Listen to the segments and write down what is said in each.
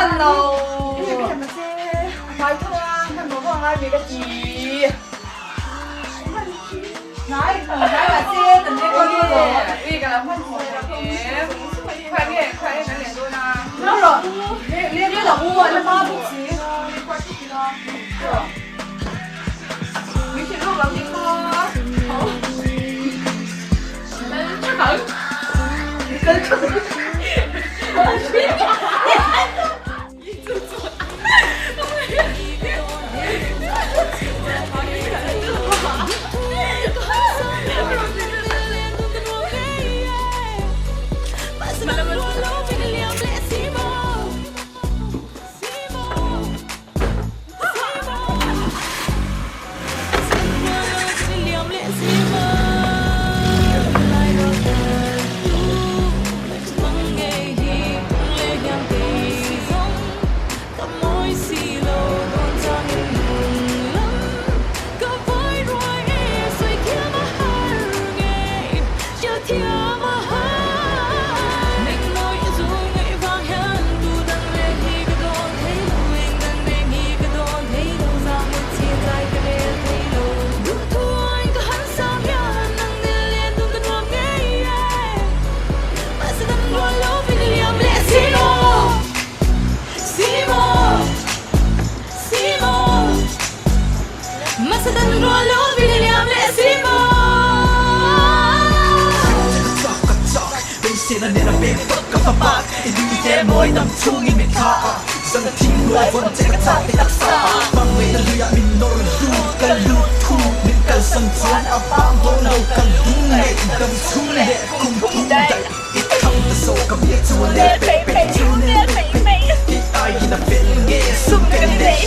困喽。拜托啊，看我放那边个鸡。来，等来把鸡等那个鸡，一个人换鸡。快点，快点，等点多呢。那了，你老公那妈不急，你快去了。你去录了你好。好。真可能。我去。Mỗi năm thu nghìn miền Tha dân thiên người vẫn chạy cả cha để đắc xa bằng mấy lần lừa mình nổi lu cần lu thu mình cần sân chuan ở bang vô nâu cần đúng ngày đâm thu lệ cùng thu đại ít thầm ta sâu cầm biết chua lệ bể bể chua lệ ít ai là bên nghe sung bên lệ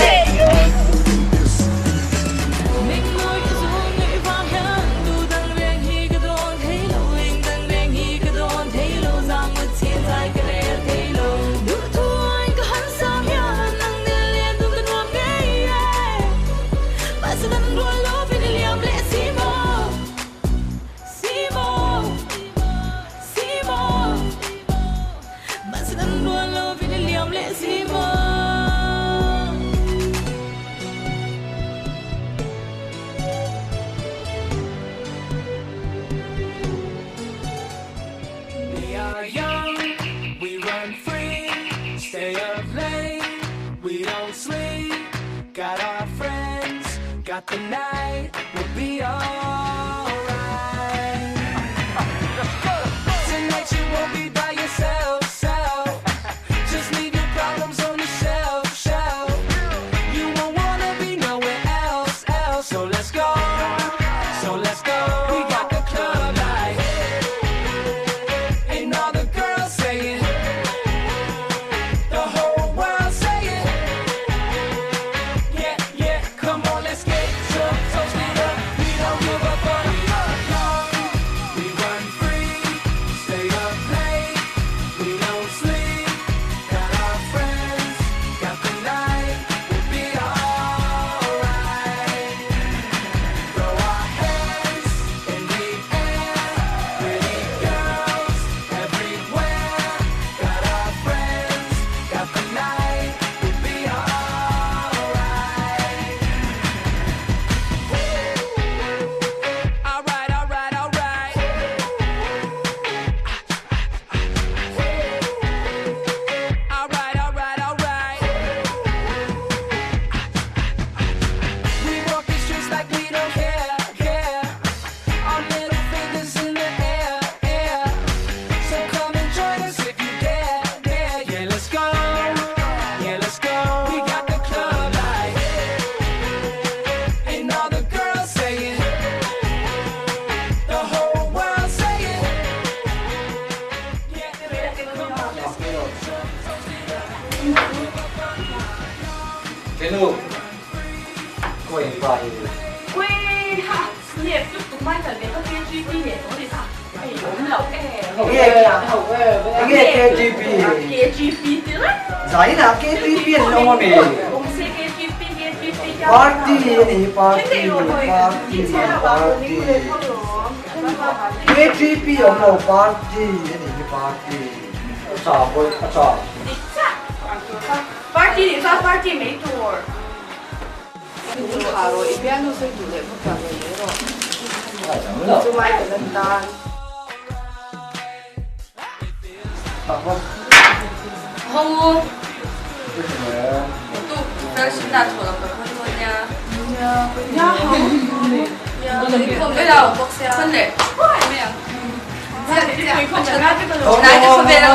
Got the night, we'll be alright. Tonight you won't be by yourself, just leave your problems on the shelf. You won't wanna be nowhere else. So let's go. We got the club light, and all the girls saying, the whole world saying, yeah, come on, let's get. Toast it up, we don't give a fuck. We run free, stay up late, we don't sleep. Got our friends, got the night, we'll be alright. Throw our hands in the air, pretty girls everywhere. Got our friends, got the night, we'll be alright. Alright. We walk the streets like we don't care. Our middle fingers in the air. So come and join us if you dare. Yeah, let's go. We got the club light, and all the girls saying, the whole world saying, yeah, come on, let's get it. Thế nu quay vào喂哈，你也不懂买的那个 KGB 的东西啥？哎，我们老哎，cái KGB KGB 的啦。 giải là KGB là đâu mà mày 我们是 KGB 叫。 party này party KGB ông nào party này party sao vậy sao party 你说 party 没多。ดูขาโรอีเปียโนใส่ดูเลยพวกแบบนี้หรอ Đâu? จะไม่เป็นน้ำตาล Không. 好哦， Cái gì mà 都不要新大头了，快快说呀。呀好味道真的，没有。你控制下这个 Không, 来就分别了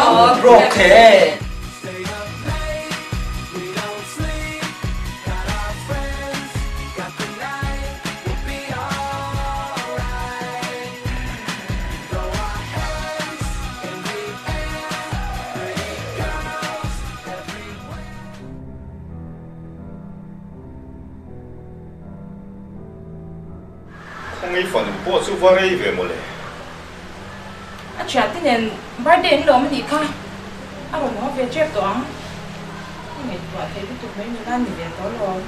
ok. không nghĩ phần bộ số vào đây về một lệ à chuyện thế nên bắt đến đó mới đi khai à bọn nó về chết đó ngày tuổi thấy cái tụi mấy người ta thì về đó rồi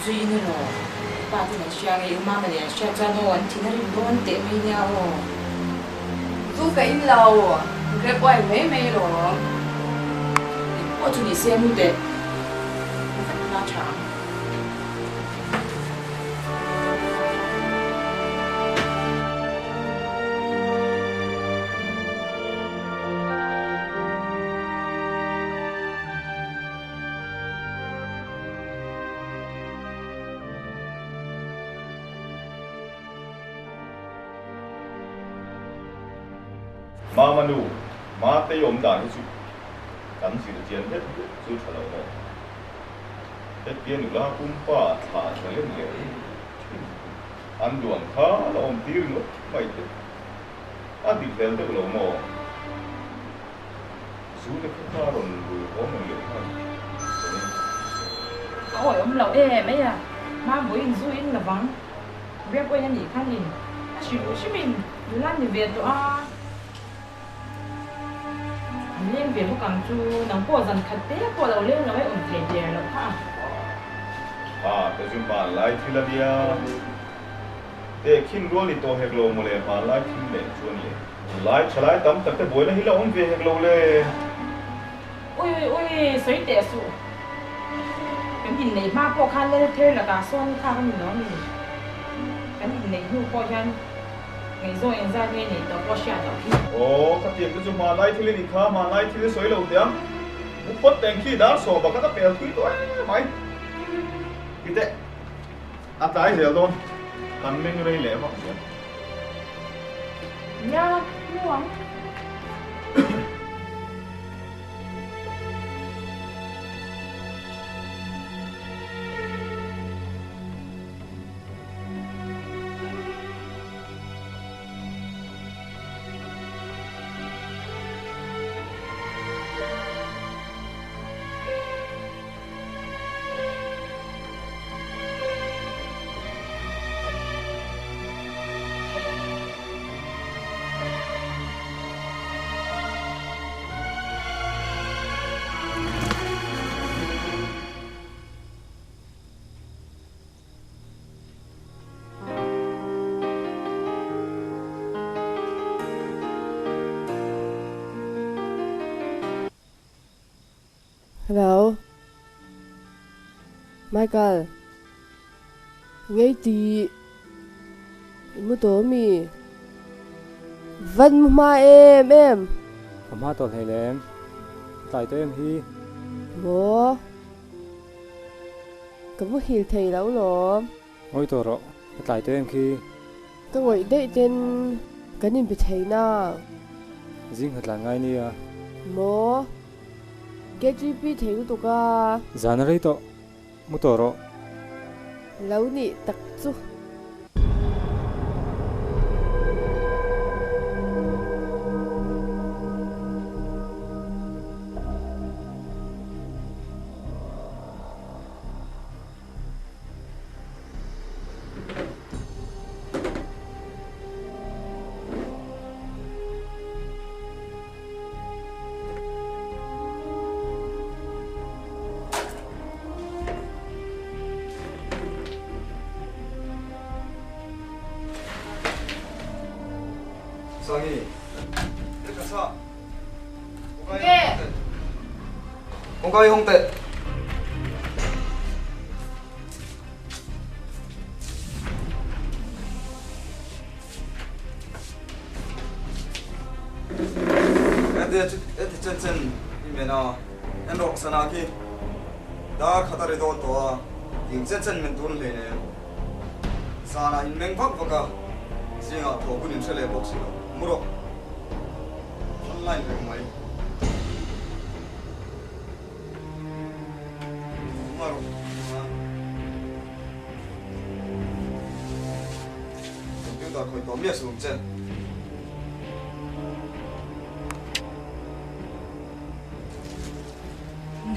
duy nữa rồi bà thì mình share cái mà mình share cho nó anh thì nó đi luôn tiệm với nhau dù cái lâu cái quay mấy mấy rồi ở chỗ đi xem một đẹp nó chẳng mà manu mà tây ôm đàn cái cảm sự chiến hết sự thật là một hết tiền nữa là cũng phải thả cho lên lệ ăn đường khá là ôm tiêu nữa mày chứ ăn thịt theo tức là mò số cái khá rồi vừa có mình lệ hơn hỏi ông lão em ấy à mà với hình duy là vắng biết quên anh gì khác nhìn chỉ đối với mình làm gì việc đó liên việc một càng chu nắng qua dần khát té qua đầu liên nó mới ổn thể địa nó ha cái chúng bạn lại thì là dia để khi luôn thì tôi hết lâu mà lại mà lại khi để chuồn lại lại tắm tập cái buổi nó hi là ông về hết lâu lên ôi ôi sấy té su cái nhìn này mà qua khăn lên thế là cả son khăn cái nhìn đó mình cái nhìn này hưu qua chân ngày rồi anh ra nghe này tao qua xe đó ồ các chị cứ mà lại thì đi khá mà lại thì sấy lâu tiếng bút bút đèn khi đã sổ và các bé thúi tôi mày cái thế à trái giờ thôi ăn mình đây lẽ mà nha mua không Hello Michael ngay tí mua tố mì Văn ma em.ผมหาตัวให้แลมตายตัวเอ็มฮี Bố. Có một hiểu thầy đâu rồi. โอ้ยตัวเราตายตัวเอ็มคี Có ngồi đây trên cái nhìn bị thầy nào. จิงหัดหลังไงเนี่ย Bố. Cái gì bị thầy của tụi ca. จานอะไรตัวมุตัวเรา Lâu nị tắc chú. 상이 일단 사 예. 공가위 홍대 에디 쩐쩐 이메나 엔록 사나기 다 카다리도 또아 잉쩐쩐면 돈을 내네요 사나 인맹박박가 지가 도군인 셀레 복시가 물어 온라인 백마이 정말로 컴퓨터 거의 너미에서 움제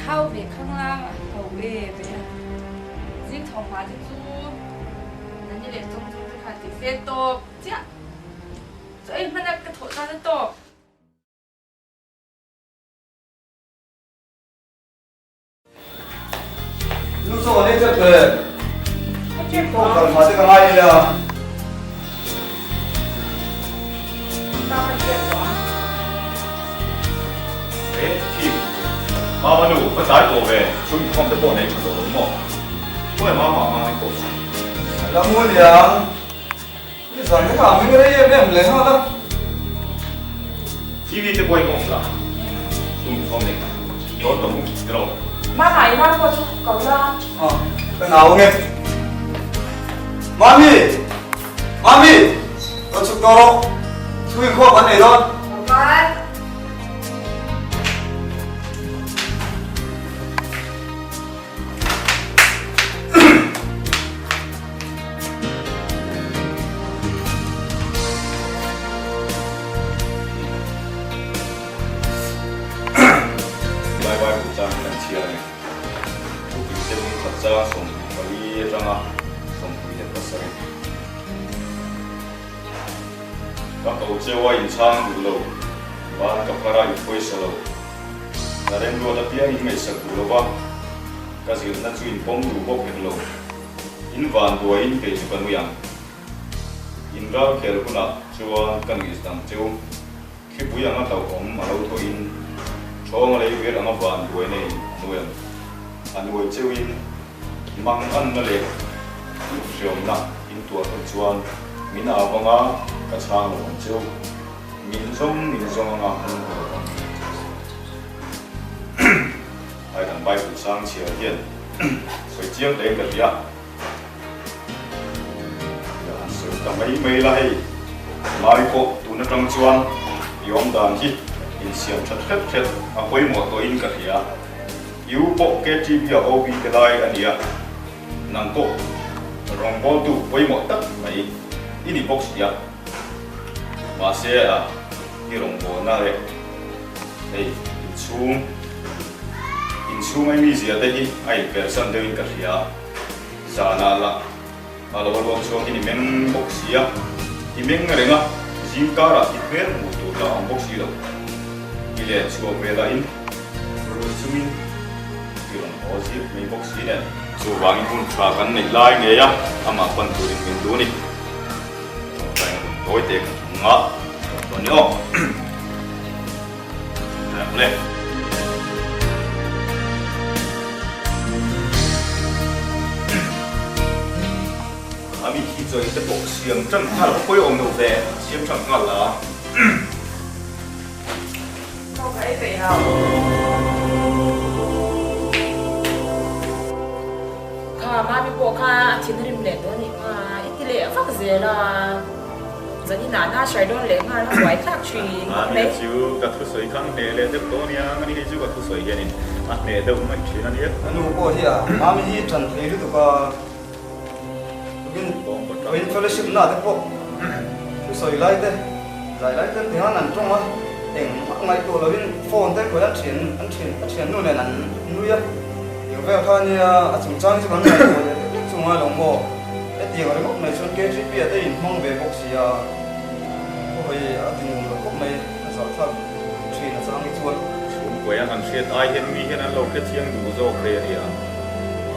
Thao về khăn lang thầu về dính thầu hóa thì chúนั่นนี่แหละจงค่ะติเซโตเจ้าเอ้ยมันน่ะกระโถนนั่นโต 누수 어디 졌대 또 가지가 아니야 에, 팀. 마마누, 그 나이 또 왜? 저기 컴퓨터 보내 저거 뭐? 왜 마마 이거? 라문이야 이 사람가 안 그래 얘 맹랭하다 TV 때 보이 공사. 좀 겁내까. 너 너무 들어. Má mày ra qua chỗ cậu ra. 그 나오게 마미 너 죽도록 수익 코업 안에 이런 Bye. 바이바이 붙자 치아네. 우리 때문에 각자 손 거리에다가 손 부위에 passare. Các cậu chơi qua sang đủ lâu, và các para ít quay sờ lâu. Là đến rồi đã tiếng in ngày sạc đủ lâu ba, các sự đã chuyên bom đủ bốc hết lâu. In van đuôi in cái chụp ảnh yang, in ra khéo cũng là chuan cần cái tăng chiu. Khi bùi yang tàu ống mà lâu thôi in, cho mà lấy việc anh van đuôi này nuôi anh nuôi chiu in, mang ăn nó lấy, rượu nặng in tua con chuan, mình áo bằng á. Cả sang một chiều mình sống ngang hơn của hai thằng bay phụ sang chiều hiện rồi chiếc đến gần địa sự tầm ấy mấy lại mai cô tụi nó trong chuan yom đàn hít in xiêm chặt hết à quay một tôi in cả địa yêu bộ cái chi bây giờ obi cái đây anh địa nàng cô rong bò tụ quay một tất mấy ini box dia masih ada di ruang na le hey insung ai mi zia tadi ai person dewi kerja sana la kalau orang suami ni meng box dia di meng ngerenga zingkara di per mutu la box dia ile suami belain berusumin di ruang osi mi box dia so wangi pun trakan ni lain ni ya ama panturin mindu ni đối tượng ngõ còn nhớ lên ami khi rồi cái bộ xiềng chân thà là khối ông đầu về xiềng chân ngọt là Không phải vậy đâu. Mami po ka tinrim le do ni itile fak zela zani na na shai don le nga na wai tak chi Mami chú cả thu soi thang nè lệ được đó nha, anh ấy chú cả thu soi cái này, nè đâu mà chuyện anh ấy. Anu ko hiya mami hi than thei ru ka bin fellowship na te po tu soi lai te zai lai ten thang nan trong ma eng ngai to lo bin phone te ko an thian nu le nan nu ya yo ve kha ni a chung chang chi kan ngai ko chung ma long mo e ti ga mo mai chon ke chi pi te in mong ve bok si ya ko hoi a ting lo ko mai sa sa chi na sang ni chuan Quay ăn xuyên ai hiện mi hiện ăn lâu cái chiang đủ rồi kề đi à,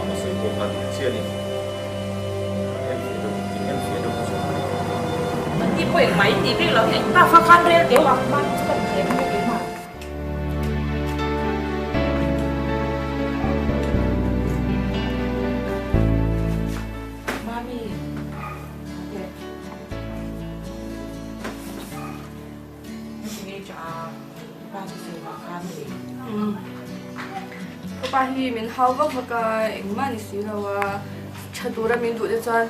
mà sự cố gắng chia đi, em phía đâu rồi.มันที่ป่วยไหมที่พี่เราเห็นป้าฟังคันเรียนเดี๋ยวมันจะเป็นเข็มไม่เข็มอ่ะมามีนี่จะป้าจะซื้อมาคันเลย ก็ไปที่มินเขาก็พกเองมันสิเราว่าชาตูระมินดูจะจน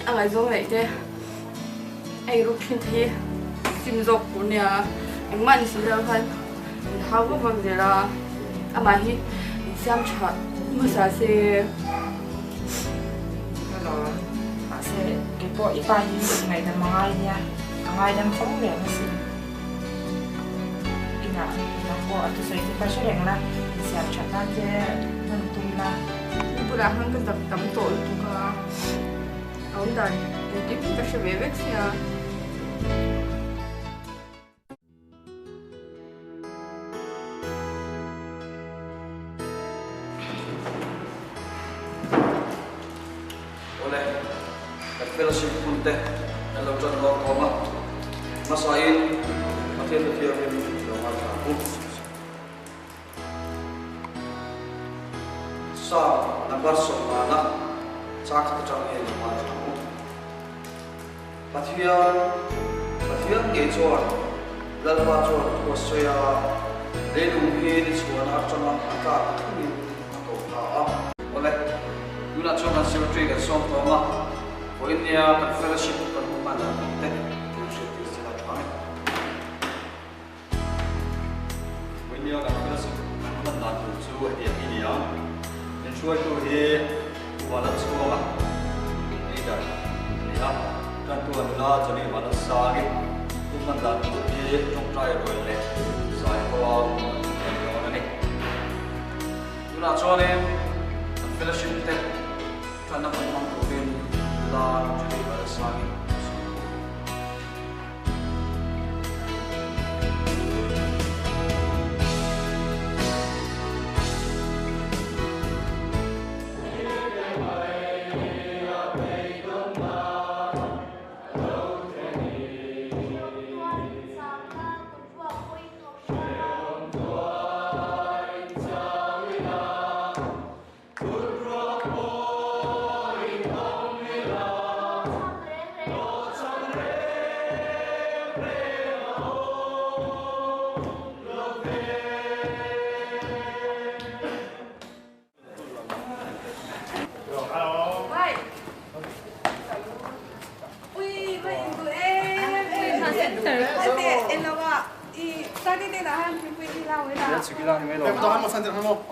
อะไรตรงไหนเจ้ไอ้รูปพิมพ์ที่ซิมจบปุ่นเนี่ยเองมันสิเราพันมินเขาก็พกเจละอามาที่สามชาติมุสาเซ Kalau masih kepo ipai ngai dan mangainya, ngai dan fong dia masih. Ina, aku atau saya itu pasal yang lah siap chat aja tentu lah. Ibu rahang ke tam tol tu ka, awak dah jadi kita sebebek sih ya. fellowship punte hello john lo koma masain akhir dia lo ma aku sa nabar somana chak ta chang e lo ma aku pathian ge chuan lalwa chuan ko soya le lu hi ni chuan a chama aka thuni ko ta a ole yuna chuan se tree ga som koma India fellowship kan mana te fellowship istilah kami India kan fellowship kan mana tu dia India dan cuai tu he wala sekolah ini dah ya kan tu anda jadi mana sagi tu mana tu he trong trai rồi le sai ko ni yuna chone fellowship te kan mana tu la jadi pada sagi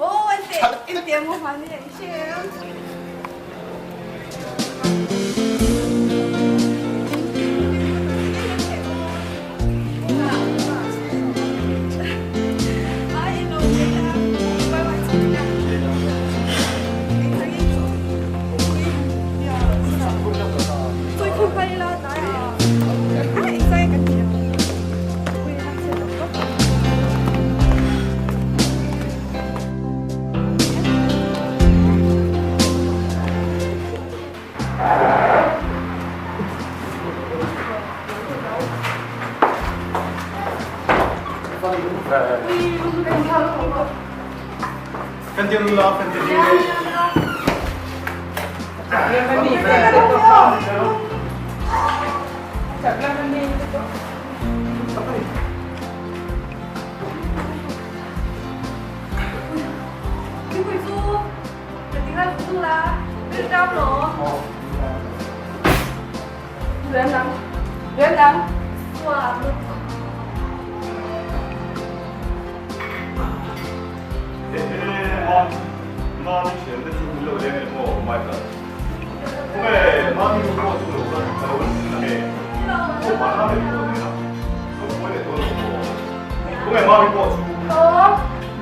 Oh, anh tiệm một phần như vậy chứ. Tôi không phải lo tới à. Anh say cái gì đâu. Fentirullah, fentirullah. Yang ni, yang ni. là biết đâu rồi Luyện lắm Wow 마음이 쉬는데 좀 흘러내는 뭐 말까? 왜 마음이 무거워 좀 올라오는데 또 말하면 이거네요. 또 뭐에 또 놓고 왜 마음이 무거워?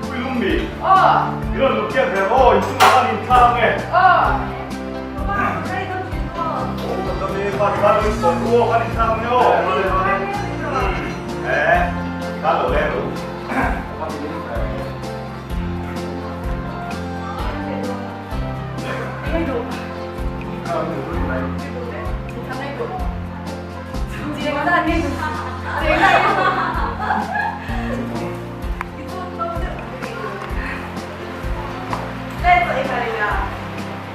꿀lum비 이런 느끼한 대로 이 순간인 탕에 어떤 말이 가는 있어 누워 가는 탕요. 네, 가도 돼도.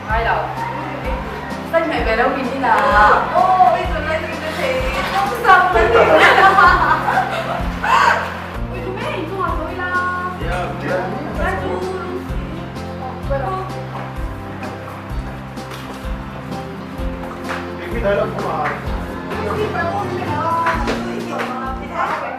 Hai đầu Tên mày về đâu mình đi nào Ô, bây giờ lên thì không xong lên thì Ui, chú bé hình thu học rồi là Ra chú Cái đấy là không phải. Đi vào ôn này đó Đi kiểu mà phải thay đổi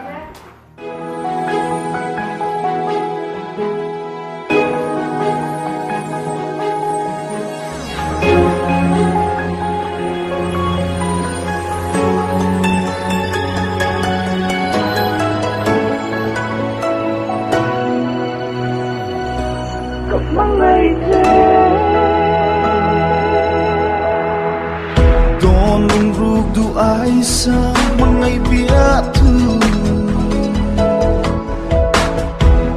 Don lung ruk du ai sa mangai bia tu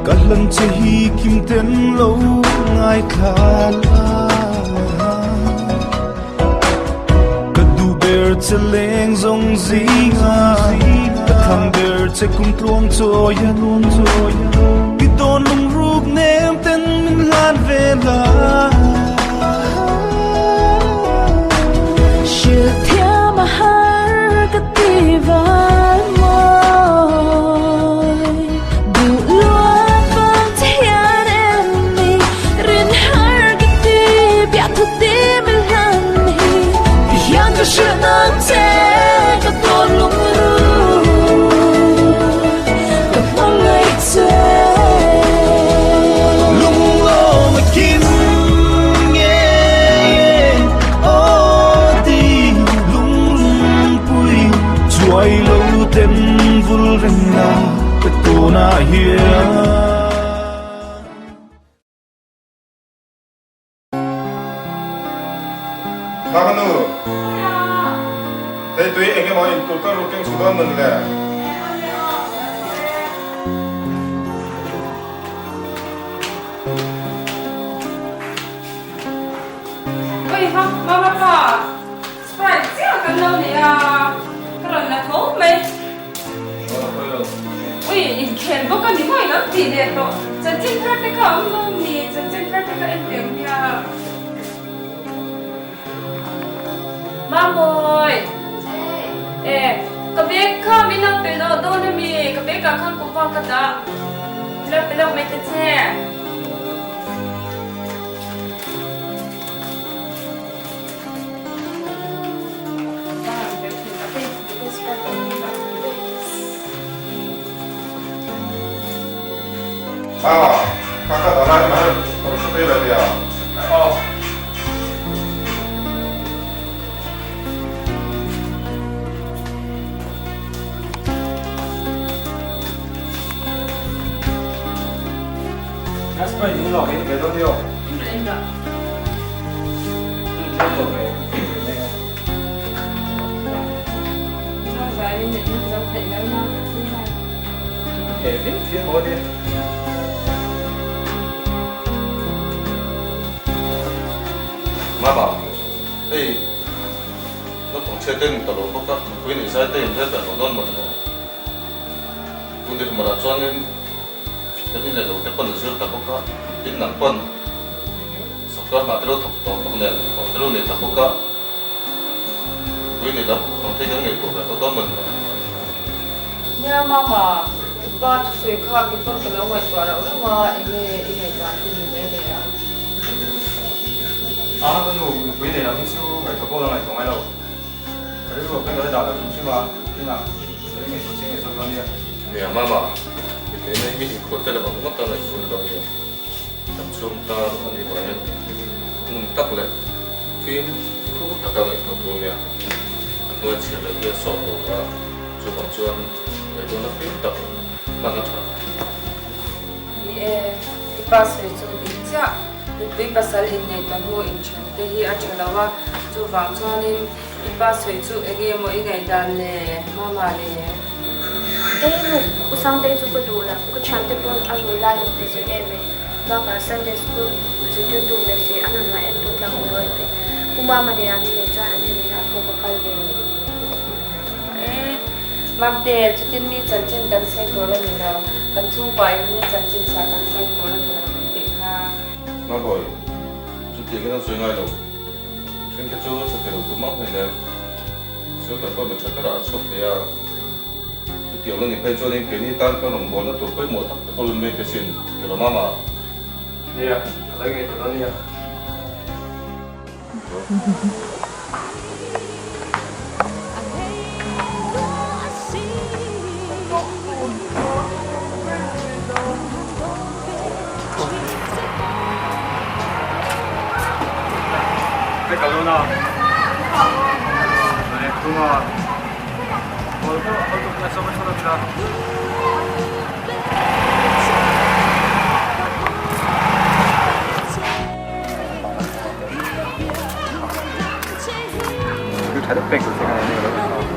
Kalang chahi kim ten lo ngai khala Kadu ber cheleng zong zinga Kathang ber che kum tlong choya Ki don lung ruk nem ten min lan vela Shirthia mahar kativan moi Du luan vang tian em mi Rin har kati bia thu tim lan hi Yang ka shunan te ka ton lung ru Ka mong ngay te Lung lo ma kim Chuai lâu tên vul rừng na cái tô na hiền 나가누 내 뒤에 애기 많이 돌가루 깽 수도했는데 Ôi không, ba Sprite chứ là cần đâu này à Cái lần là thố mày Ui, khen bố con đi ngồi lắm thì đẹp rồi Chân chân phát cái không luôn nè Chân chân phát cái em điểm nha Ba mồi Ê, cái bé không mình làm bên đó đâu nè mi Cái bé cả không có vào cái đó Làm bên đó mấy cái chè 아, 아까 나라지만 벌써 돼야 돼요. 아스파 이거 나오게 몇 원이요? Em Sao giờ em định dấu thị với nhau thế này 예, 뒤에 뭐가 돼? 마마, 에이, 너 동체 때는 또 로봇가 부인이 살 때는 됐다 너는 뭐냐? 근데 뭐라 저는 그때 너 때번 늦었다 볼까? 빈난 번 석가 마대로 덕도 동네 어디로 내다 볼까? 부인이 나 대경에 있고 그래서 너는 Nha mama Ba suy khá cái con cái lâu ngày qua đâu mà anh ấy toàn tin về đây à 그 부인의 양수 phải thấu này thấu ngay đâu 그리고 그거 다 음식만 그냥 저녁에 조심해서 그러냐 야 마마 내내 힘이 그때를 막 먹었다는 기분이 너무 좀 따로 아니 뭐냐 딱 그래 phim không có cả người không đúng nha người chỉ là yêu sổ và chụp bằng chuan để cho nó phim tập bằng cái thuật ipa soi chu cha tui pasal in nei ta hu in chen te hi a chalawa chu wang chuanin ipa soi chu ege mo i ngai dan le mama le Đây usang day juga dulu, aku cantik pun aku lalu besi eme. Baka Sunday school sejauh tu besi anak nak entu lang uloi pe. Umama dia ani leja ani nak aku bakal be. mam te chutin mi chanchin kan sai to la ni la kan chung pai mi chanchin sa kan sai to la ni la te na mà rồi chút tiền cái nó suy ngay đâu chuyên cái chỗ sẽ phải đầu tư mắc này nè số cả tôi mình chắc cái đã chụp thì chút tiền là phải cho nên cái này tan cái đồng bộ nó tụt với một thằng cái con mấy cái xin cái đó mà nè lấy cái đó nè Kaluna. 네, 그동안 얼굴 그냥 써볼 사람이라. 그 다른 뱅크 생각나네요, 여러분.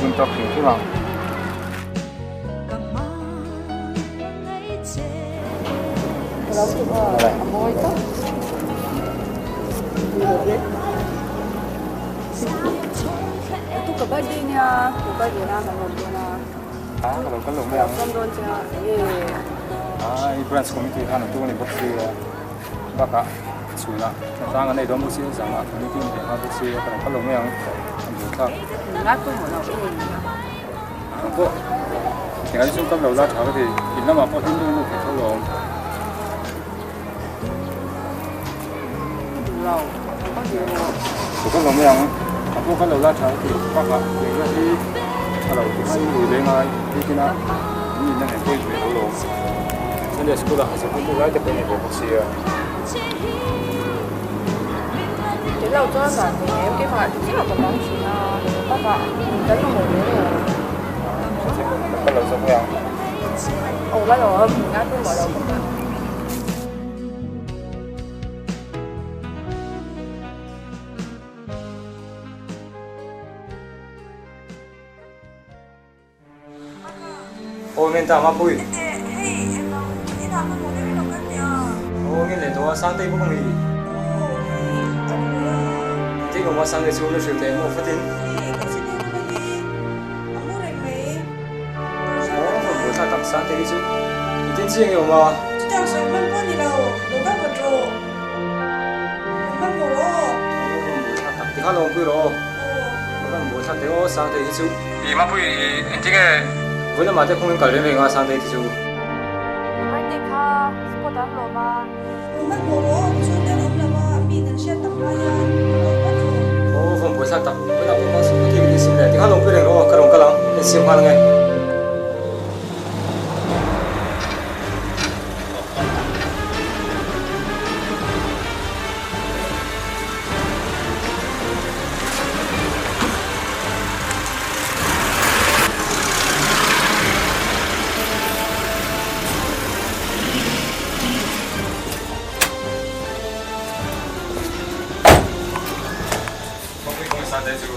문딱 빙수랑. tu ka ba di nya ku ba di na ka ro na kalau kalau memang kom ron cha i branch committee kan tu ni boksi baka sula tang này đó một xíu rằng là committee này nó boksi kalau memang ambil tak na tu mo na ko tinggal sungkap lâu la thảo thì nó mà có hin nó phải thâu lòng lâu có gì kalau memang aku kalau lah cakap tu, bapa, dia ni kalau kita ni dengar, dia nak ni nak employ tu dulu. Sunday sekolah, sekolah lah dia punya bersih. cái lâu cho là em cái phải rất là bận chuyện bác ạ đánh nó một nữa Kalau semua yang bắt đầu hơn ngã tôi mở đầu oh minta maaf bui. Oh ini lepas santai bukan ni. Jadi kalau santai sudah sudah mau fatin. Oh bukan tak santai itu. Ini sih yang mau. Jangan sampai pun ni lau, bukan betul. Bukan boleh. Di kana orang bui loh. Bukan bukan tengok santai itu. Di mana bui intinya. Bukan macam kau ingkar dengan santai itu. Birthday ka, sport dan loma. Bukan boleh, sudah lama bina siapa tak payah. Oh, không buat tak. Kita pun masuk ke TV di sini. Di kana orang bui loh, kerong kerang. Ini siapa orang ni? Santai tu.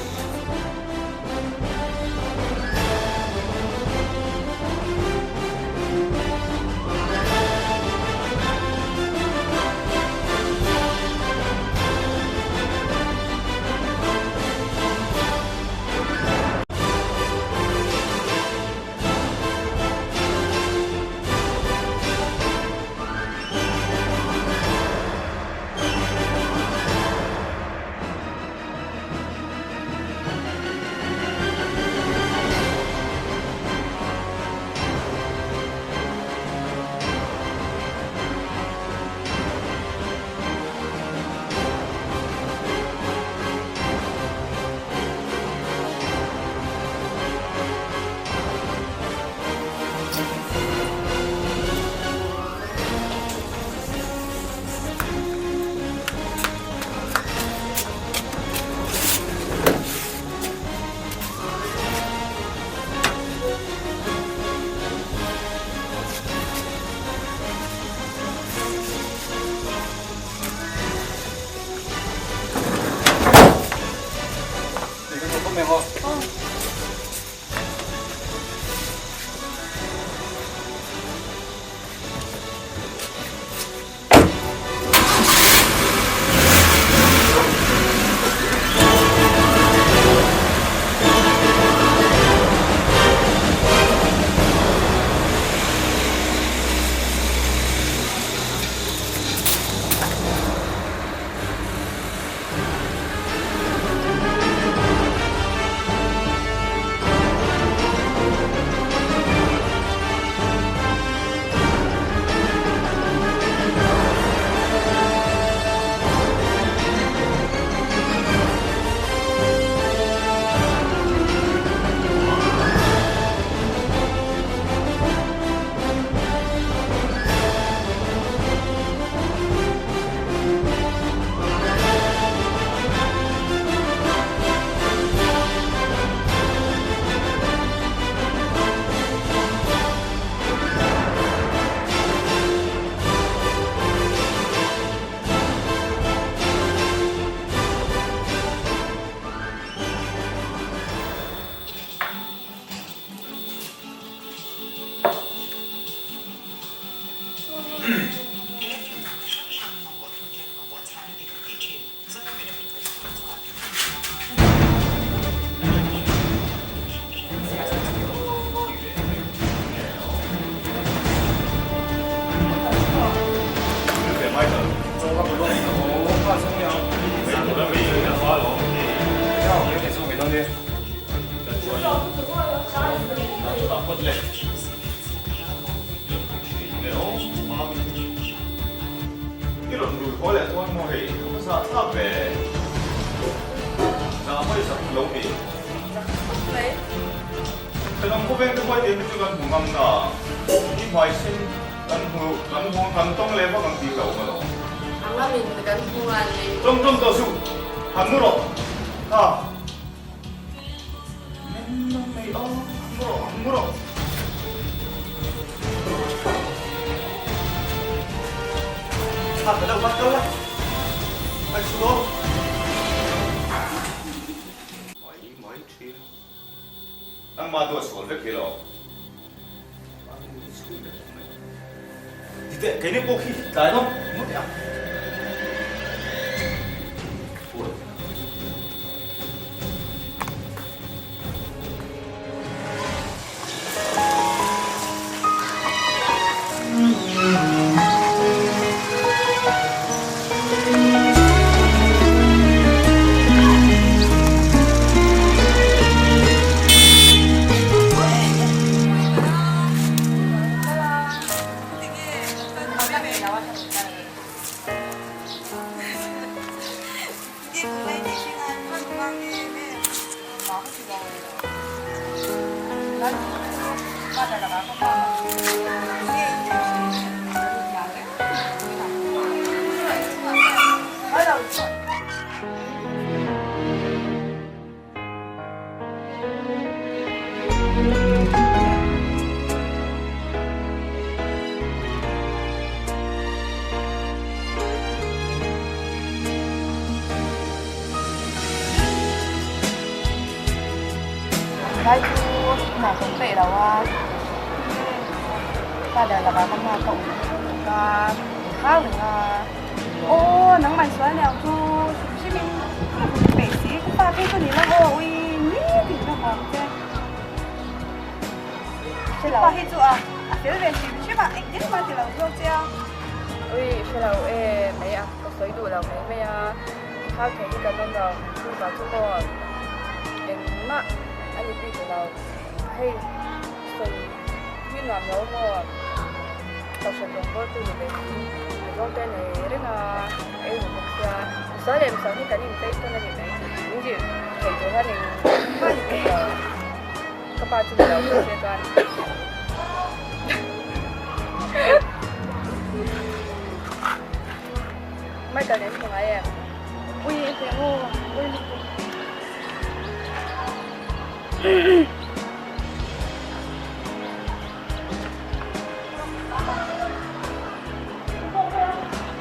có lẽ tôi mua thì không sao tháp về là mới sắp lâu đi Đấy. cái nó có bên cái quay tiền cái gần ngầm nọ đi ngoài xin gần tông lên vào gần đi đầu mà đó Ang amin kan kuan ni. 좀 더 수. 안 물어. 아. 안 물어. 아, 그냥 막 떨라. 아, 수고. 많이 튀어. 난 마도 수고 몇 킬로. 이때 괜히 꼭 나이도 뭐야? Đấy chú mà cũng tệ đâu à. Ta đây là bà con mà cậu và khá là ô nắng mạnh xóa leo chú chứ mình bể xí cũng ba cái này là ô ui ní thì nó còn chứ chứ là hết chú à thế là gì chứ mà anh biết mà thì là vô chứ Ui, chứ là mấy à, có sấy đủ là mấy à, khá cái gì cần đâu, chú bảo chú có em mà anh đi từ nào hay sấy nguyên làm lâu mà tao sẽ dùng bớt từ những cái con tên này rất là em một cái sấy em sấy cái gì đấy cho nên này những gì thầy cho hắn này các bạn chú bảo chú sẽ toàn mấy cái đến cùng ai em ui thế ô ui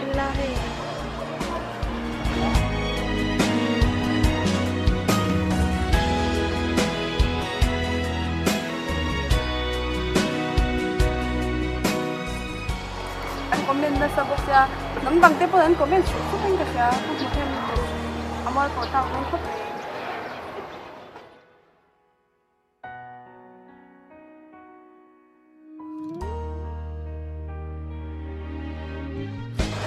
Ilahi anh comment na sa box ya nang bang te po anh comment su kan ka siya kung mo kan amor ko tao ng ko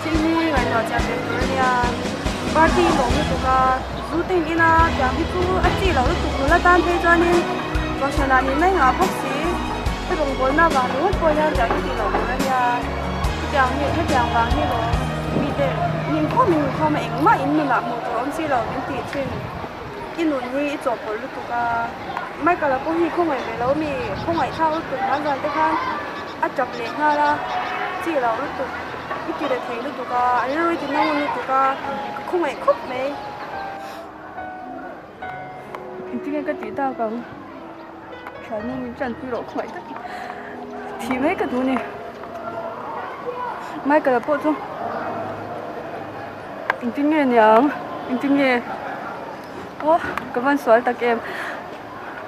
Sini ngai no cha pe ya party lo mu to ka zu ting ina ya mi tu a chi lo tu la tan pe cho nên ko sana ni nai nga box si te bong bol na ba lo ko ya ja ki lo ya chàng như thế chàng vàng như đó vì thế nhìn khó mà ảnh mà in mình làm một chỗ xí rồi những tiền trên in luôn như ít chỗ bồi lúc tụi ta mấy cái là cũng như không phải về lâu mi không phải thao lúc tụi nó rồi thế khác ăn chọc liền ha la chỉ là lúc tụi ít chỉ để thấy lúc tụi ta anh rồi thì nó lúc tụi ta không phải khóc mấy những cái gì tao còn全部mình chân quy độ không phải tất thì mấy cái thứ này mai cái là bộ chung tinh nghe nhàng tinh nghe ô cái văn xoáy ta kem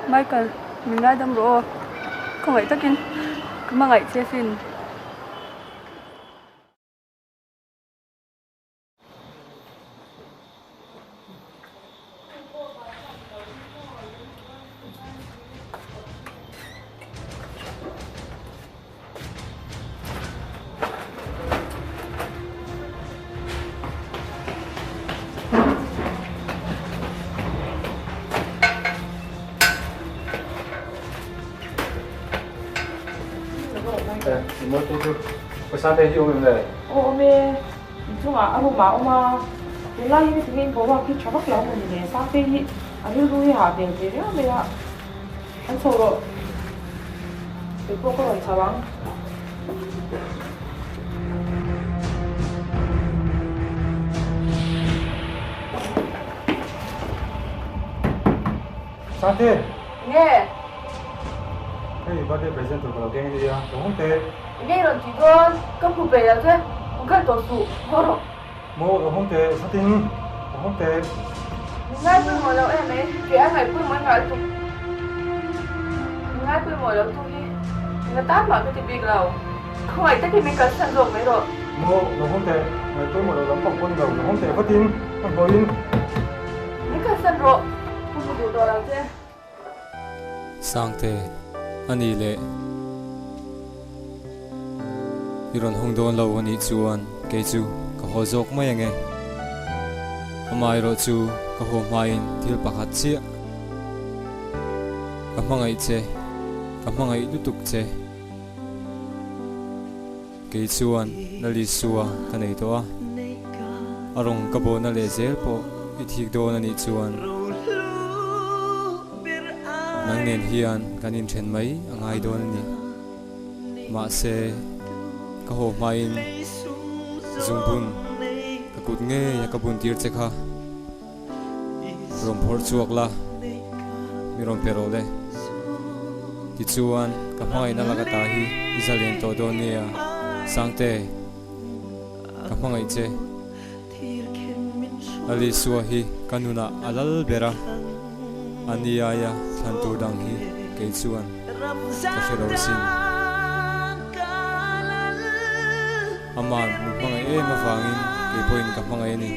mai cái mình lại đâm rồi không phải tất nhiên cứ mang ngày chơi phim Một chút chút, có sao thế chứ không về? Ô về, 중아 아로마 엄마 몰라이 되게 뭐가 그 저밖에 안 보이네 사태이 아니루이 하대 되려 내가 한 서로 그거가 자방 Santi, nghe hey, birthday present kalau geng dia, kamu teh, nghe rồi chỉ có phụ về là thế không cần tổ sụ thôi mau kamu teh, Santi ni, kamu teh, ngay quên mọi đâu em ấy kể ngày quên mọi ngày tụi ngay quên mọi đâu tụi người ta mà cái tivi nào không phải tất nhiên mình cần sẵn rồi mấy rồi mau kamu teh, ngày tôi mau dalam pangkuan kau, kamu teh, Fatin, pangkuan, mình cần sẵn rồi không có đủ đồ làm thế Sangte ani le iron hongdon lo ani chuan ke chu ka hozok mai ange amai ro chu ka ho main thil pakhat chi ka mangai lutuk che ke chuan nali suwa ka nei to a arong ka bo na le zel po i thik don ani chuan nang nen hian kanin then mai angai don ni ma se ka ho main zumbun ka kut nge ya ka bun tir che kha rom phor chuak la mi rom pero le ti chuan ka hmai na laga ta hi izalen to do nia sangte ka hmangai che ali suwa hi kanuna alal bera aniaya thantur dang hi ke chuan ka hero sin aman mangai e ma fangin ke point ka mangai ni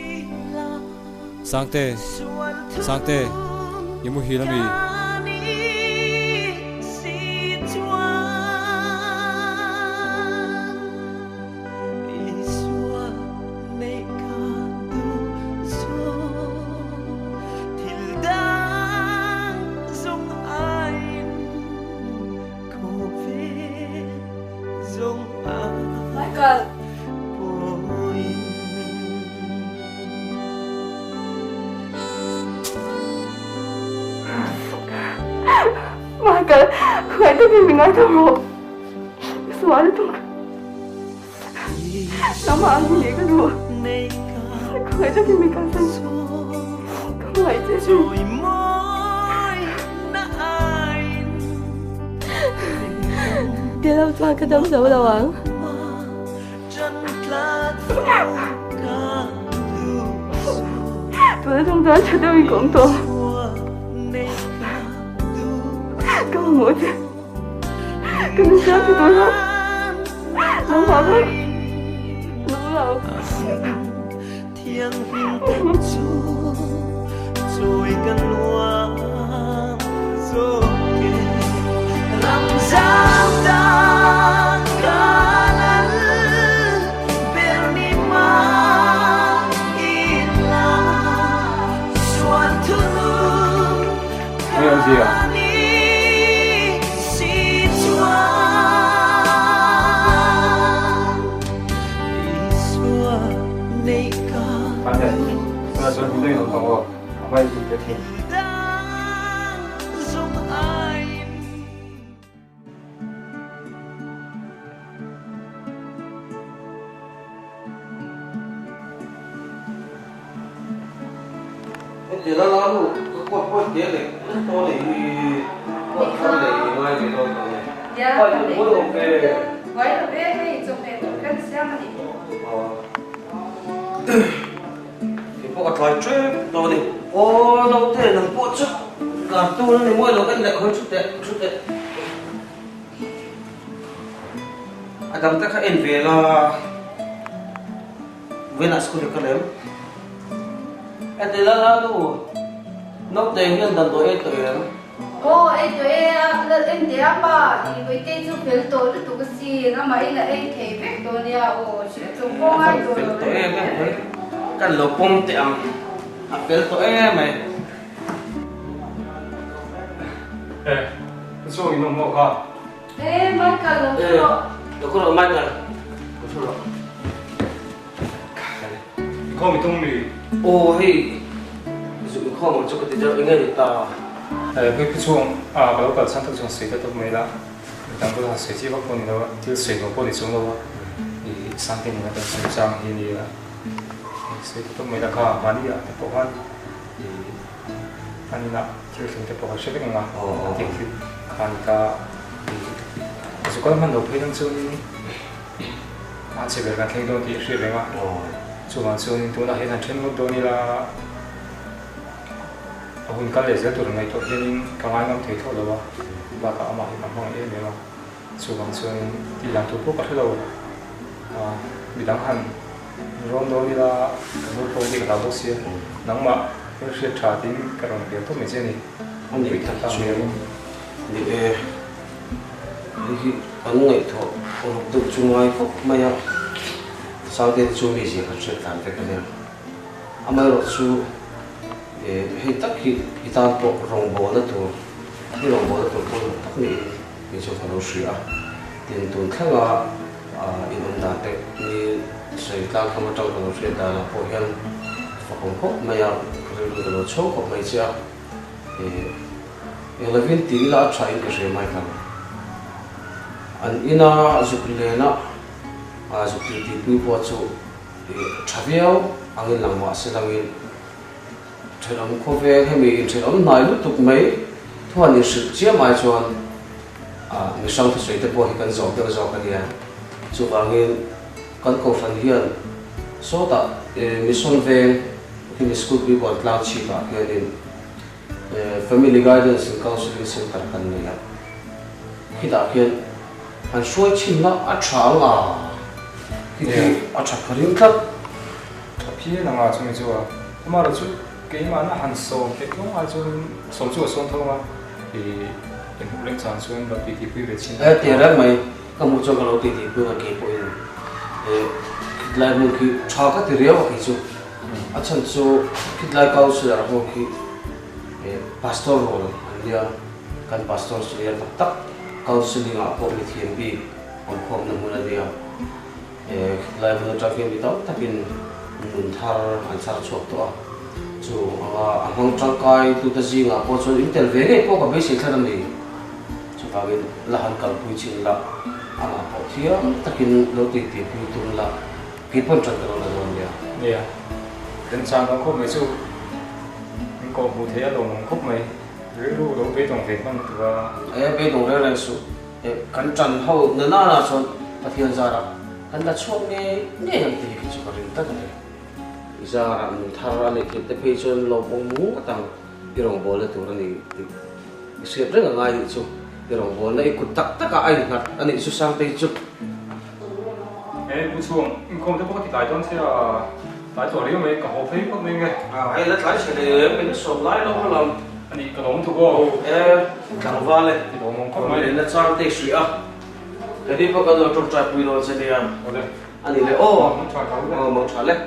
sangte yimu hilami Michael Michael khỏe tới khi mình nói thầm rồi xóa đi thôi nó mà ăn gì cái đùa khỏe tới khi mình càng xanh không phải chết rồi đi đâu cho cái đống dấu đâu ạ tôi không nói cho tôi cũng tốt không muốn chứ cái nó chết thì tôi hết nó khó lắm đúng rồi thiêng hình tình chú rồi gần loa rồi làm sao ta kanan bernima illa suatu kami Saya sudah bilang itu bahwa apa itu jadi. Jadi lalu kuat dia deh, itu di kuat kali ngay cái đó. Ya, Kalau itu boleh oke. Vậy là bé hay chụp này tôi cần xem mà đi. Bộ thoại chơi đâu đi, đâu thể làm bộ chút, cả tu này mỗi lần cái lại hơi chút tệ. Adam ta khai về là về là school cái lem, anh thấy là đâu, nó tiền nhân đàn tuổi tuổi Ấy tuổi là em thấy mà thì với cái chụp phim tôi tụi cái gì nó mà là em thấy biết tôi nha, sẽ chụp con ai rồi. Tuổi em ấy. Kan lo pom tiang apel to mày So ini mau kah? Michael, lo ko mai kan ko so có mình tung mì ô hey dùng kho một chút cái giờ anh ấy ta cái chuông cái lúc cần sang thức chuông sấy tôi mới đã đang có hàng sấy chỉ bắt con nó tiêu sấy của con đi xuống đâu thì sang tiền người ta sấy sang thì là sấy tôi mới đã cả mà đi à thì bộ phận thì anh là tiêu sấy thì bộ phận sẽ biết ngang thì khán cả thì có mình đầu tiên chung anh sẽ về cái kênh đó thì sẽ về mà chung mà chung tôi đã thấy thành trên một đôi là hôm nay lễ giáng tuổi ngày tuổi hiện các anh em thấy thôi rồi và cả mà hiện không ai em mà số bằng số đi làm thủ tục các thứ đâu bị đăng hành rồi đó đi là một số đi cái đầu xí nắng mà cái sự trả tiền cái đồng tiền tốt mấy cái này anh bị thật chuyện để anh ngày thôi ông tự chung ai phúc mà ya sau đây chung gì phải chuyện làm cái này anh mới rồi chú hiện tất khi ta bộ rồng bò nó tụ khi rồng bò nó tụ con tất nhiên mình cho thằng sữa tiền tuần khác là in ông đã tệ như sợi ta không trong thằng sữa ta là phổ hiện và cũng có mấy à rồi rồi số của mấy chia là viên tí là chạy cái sợi mai khăn anh ina giúp lên á giúp tí quý bộ chú travel anh ấy làm what sẽ làm trời ấm có vẻ hay mình trời ấm nói lúc tục mấy thôi những sự chia mai cho mình sang thứ suy tập bồi cần gió cái gì chụp vào nghe con cầu phần hiện số ta mình xuân về khi mình school bị bọn lao chi cả cái nên family guidance and counseling center cần này khi đã hiện anh suy chim nó ăn sáng khi ăn sáng cái riêng thấp phía nào mà chúng mình chưa mà rồi chú cái mà nó hành sâu cái cũng ai chung sống chùa sống thôi mà thì mình cũng lên sàn xuống là tùy quý về xin thì ra mày không muốn cho cái lối tùy quý là cái bồi lại một cái cho các thứ riêng cái chú ở trong chú cái lại cao sự là một cái pastor role anh nhớ kan pastor sudah tak counseling apa ni TMB om na mula dia lại một trò chuyện bitau tapi mun thar ansar chok to chu among trangkai tu ta ji nga po chu intel ve nge po ka basic thadam ni chu ka ge la han kal pui chin la ama po thia takin lo ti ti pu tum la ki pon chan ka la don dia yeah den sang ko mai chu ko bu thia lo mong khop mai ri lu lo be tong ve man tu wa be tong re re su kan chan ho na na chon pathian za ra kan da chok nge nge yang ti ki chu ka rin ta ka ra mình thao ra này thì cái page trên lồng bông mũ cái tầng cái rồng bò lên tụi nó này xếp rất là ngay thì chú cái rồng bò này cũng tất cả anh thật anh ấy xuất sang đây chú em cũng xuống không thấy có cái tài toán sẽ là tài toán đấy mấy cả hộp phí có mấy cái hay là lái xe này mình nó sồn lái đâu có làm anh ấy cái đống thuộc cô em chẳng va lên thì đống có mấy đến là sang đây suy à cái đi có cái rồi trong trại bùi rồi sẽ đi anh ấy lại ô mong trả lên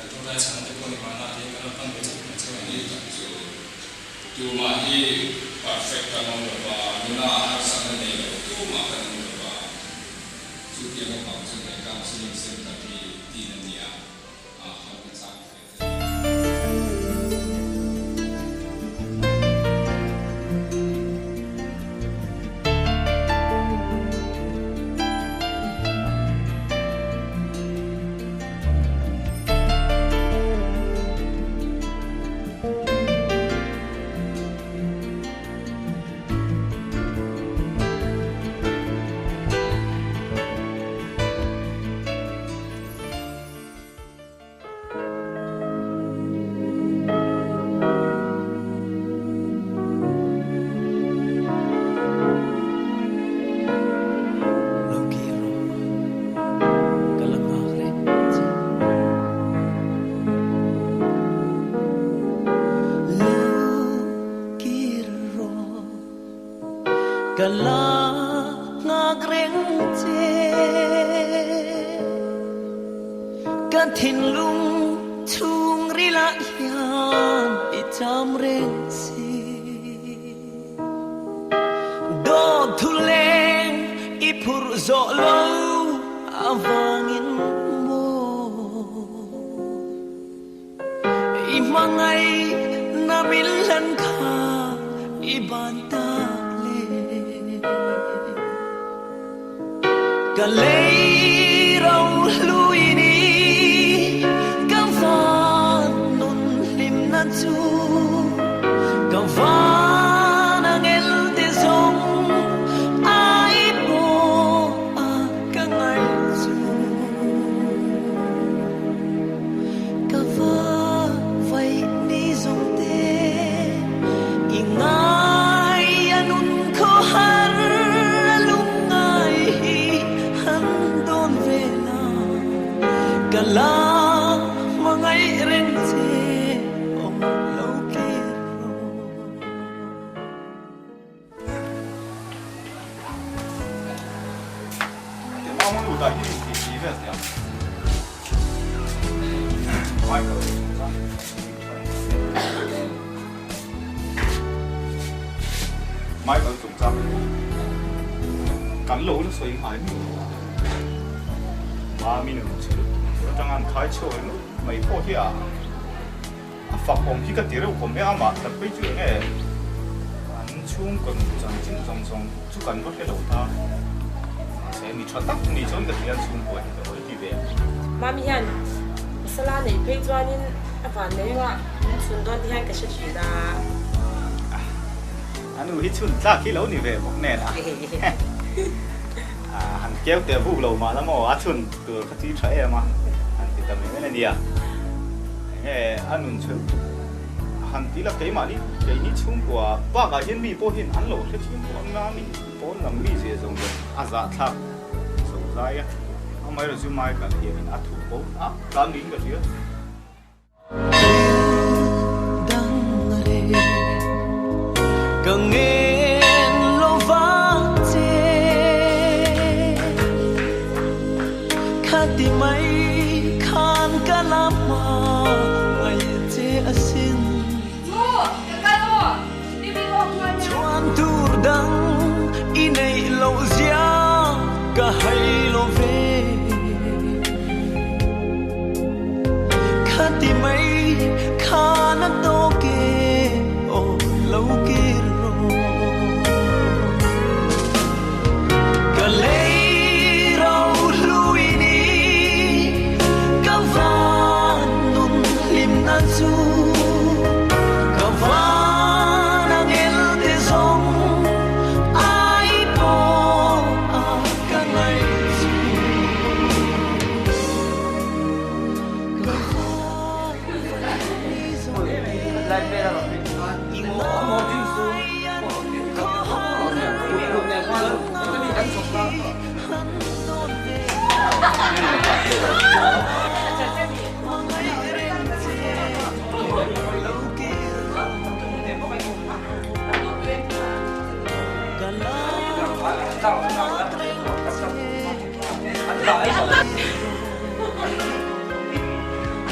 Kalau saya nanti pun di mana dia kalau kan macam ini cuma ini perfect kalau berapa guna harus ada ni cuma kan berapa sudah yang kamu sudah kamu sering tapi di dunia harus sampai Kala ngagreng che kan thin lung chung rila hian I cham reng si do thu leng I phur zo lo avangin mo I mangai na bilan kha I banta Ka lei rau lui ni Ka van nun lim na chu Ka van ang el te song Ai po a ka ngai chu Ka va vai ni zong te Ingai anun ko har Kala mangai reng che om lo ke ro Cái mong muốn đại cái gì gì vậy nhỉ? Michael trùng trăm cắn lỗ nó xoay hải mà mình chưa trong anh thái chơi nó mấy phố kia phật hồng khi cái tiếng của mẹ mà tập bây giờ nghe anh chung còn chẳng chính trong chú cần có cái đầu ta sẽ mình cho tắt mình cho cái tiếng chung của anh cái gì vậy Mami han sala này bây giờ nên phản đấy mà xuân đoan thì han cái chuyện đó anh nuôi chun ra khi lâu như vậy một nè à anh kéo tiền vụ lâu mà nó mà chun từ cái gì chơi mà anh thì tầm này này à nghe anh nuôi chun anh tí là cái mà đi cái ní chung của ba cái hiện mi po hiện anh lâu cái chung của anh ngã mi po làm mi gì giống như à dạ thà số dài á ông mấy rồi chú mai cả hiện mình ăn thủ po à làm đến cái gì Càng nghe lo vang chê khát tìm mấy khan cả lắm mà ngày chê asin chuan tur đắng y này lâu giang cả hay lo về khát tìm mấy khan ăn tô kê ô lâu kê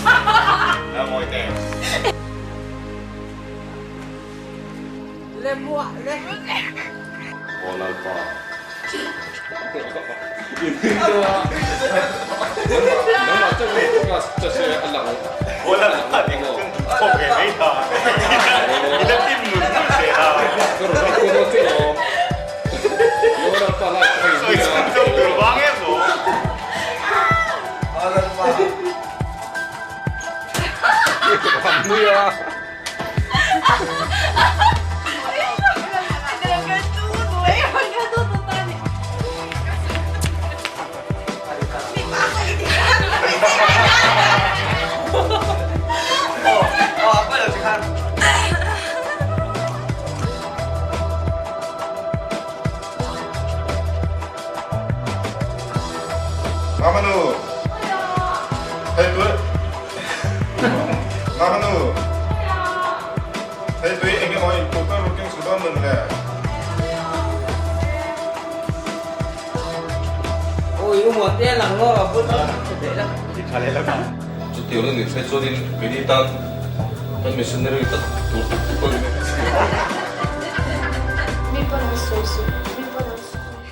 Ha ha ha! Le mua le. Olal pa. 너무 어쩌고 진짜 하려고. Olal pa din kung kobe ay ha. Ilatim mo siya. 그럼 그거 좀. 너랑 빨라. So isang turbang에 mo. 뭐야? Mamanu. Hey, good. Mamanu. Hey, tôi anh em hỏi cô có một cái sự đó mình nè. Ôi, 이거 뭐 떼는 거 보다. 잘해라. 저 때는 세조린 메디탄 한 메신저를 딱 돌고 Mi până în sus.